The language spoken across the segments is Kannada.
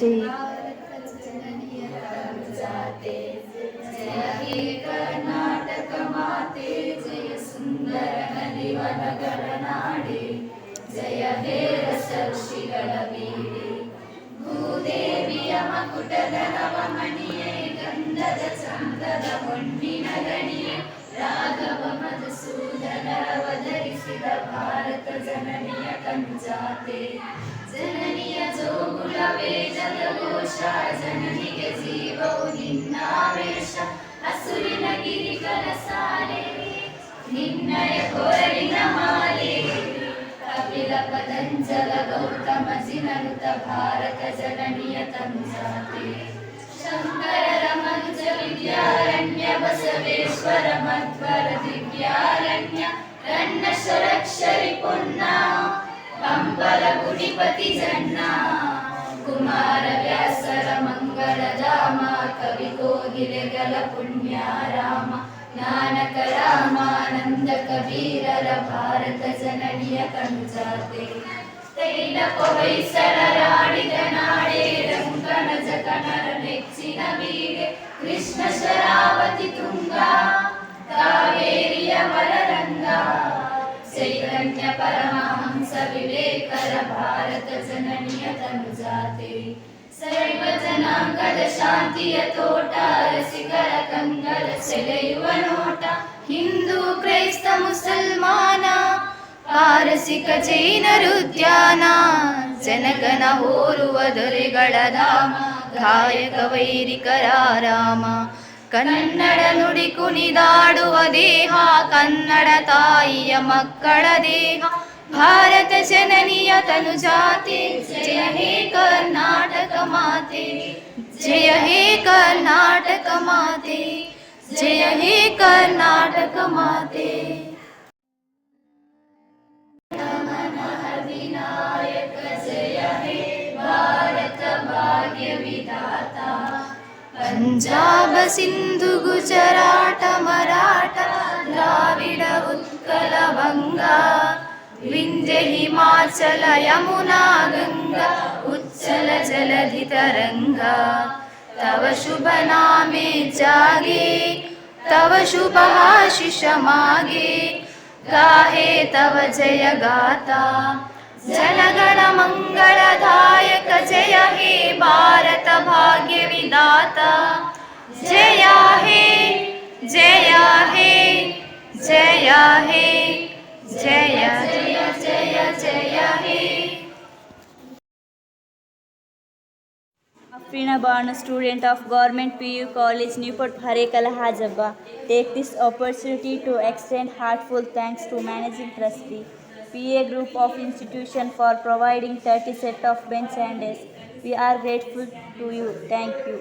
जय जाते जय हे कर्नाटक माते जय सुंदर नलिवनगर नाडे जय हे ರಸಋಷಿಗಳ ಬೀಡೆ ಭೂದೇವಿಯ ಮಕುಟದ ನವಮಣಿಯೇ ಗಂಧದ ಚಂದದ ಹೊನ್ನಿನ ಗಣಿಯೇ ರಾಘವ ಮಧುಸೂದನರವಧರಿಸಿದ ಭಾರತ ಜನನಿಯ ಕಂಜಾತೆ ಜನನಿಯ ಜೋಗುಳ ವೇದದ ಘೋಷ ಜನನಿಗೆ ಜೀವವು ನಿನ್ನಾವೇಶ ಹಸುರಿನ ಗಿರಿಗಳ ಸಾಲೆ ನಿನ್ನಯ ಕೊರಳಿನ ಮಾಲೆ ಕಪಿಲ ಪತಂಜಲ ಗೌತಮ ಜಿನನುತ ಭಾರತ ಜನನಿಯ ತಂಜಾತೆ ಶಂಕರರ ಮನುಜ ವಿದ್ಯಾರಣ್ಯ ಬಸವೇಶ್ವರ ಮಧ್ವರ ದಿವ್ಯಾರಣ್ಯ ರನ್ನ ಷಡಕ್ಷರಿ ಪುಣ್ಣ ಪಂಪಲ ಗುಡಿಪತಿ ಜನ್ನ ಕುಮಾರ ವ್ಯಾಸರ ಮಂಗಳ ಧಾಮ ಕವಿ ಕೋಗಿಲೆಗಳ ಪುಣ್ಯಾರಾಮ ನಾನಕ ರಾಮಾನಂದ ಕಬೀರರ ಭಾರತ ಜನನಿಯ ಕಂಜಾತೆ ತೈಲ ಹೊಯ್ಸಳರಾಡಿದ ನಾಡೇ ರಂಗನ ಜಗನರ ನೆಚ್ಚಿನ ಬೀಡೆ ಕೃಷ್ಣ ಶರಾವತಿ ತುಂಗ ಕಾವೇರಿಯ ವರರಂಗ ಚೈತನ್ಯ ಪರಮಹಂಸ ವಿವೇಕರ ಭಾರತ ಜನನಿಯ ತನುಜಾತೆ ಸರ್ವ ಜನಾಂಗದ ಶಾಂತಿಯ ತೋಟ ರಸಿಕರ ಕಂಗಳ ಸೆಳೆಯುವ ನೋಟ ಹಿಂದೂ ಕ್ರೈಸ್ತ ಮುಸಲ್ಮಾನ ಪಾರಸಿಕ ಜೈನರುದ್ಯಾನ ಜನಕನ ಹೋರುವ ದೊರೆಗಳ ಧಾಮ ಗಾಯಕ ವೈರಿಕರ ರಾಮ ಕನ್ನಡ ನುಡಿ ಕುಣಿದಾಡುವ ದೇಹ ಕನ್ನಡ ತಾಯಿಯ ಮಕ್ಕಳ ದೇಹ ಭಾರತ ಜನನಿಯ ತನುಜಾತೆ ಜಯ ಹೇ ಕರ್ನಾಟಕ ಮಾತೆ ಜಯ ಹೇ ಕರ್ನಾಟಕ ಮಾತೆ ಜಯ ಹೇ ಕರ್ನಾಟಕ ಮಾತೆ ವಿನಾಯಕ ಜಯ ಹೇ ಭಾರತ ಭಾಗ್ಯ ವಿಧಾತ ಪಂಜಾಬ ಸಿಂಧು ಗುಜರಾಟ ಮರಾಠ ದ್ರಾವಿಡ ಉತ್ಕಲ ಬಂಗ ವಿಂಧ್ಯ ಹಿಮಾಚಲ ಯಮುನಾ ಗಂಗಾ ಉಚ್ಚಲ ಜಲಧಿ ತರಂಗ ತವ ಶುಭ ನಾಮೆ ಜಾಗೆ ತವ ಶುಭ ಆಶಿಷ ಮಾಗೆ गाहे तव जय गाता जनगण मंगलदायक जय हे भारत भाग्य विधाता जय हे जय हे जय हे जय जय जय जय हे Afrina Banu, student of Government PU College, Newport, Harekala, Hajabba, take this opportunity to extend heartfelt thanks to Managing Trustee, PA Group of Institution for providing 30 set of bench and desk. We are grateful to you. Thank you.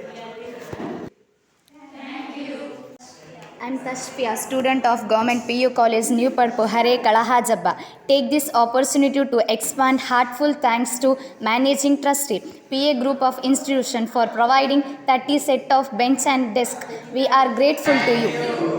I'm Tashfia, student of Government PU College, Newport, Harekala, Hajabba. Take this opportunity to expand heartful thanks to Managing Trustee, PA Group of Institution for providing 30 set of bench and desk. We are grateful to you.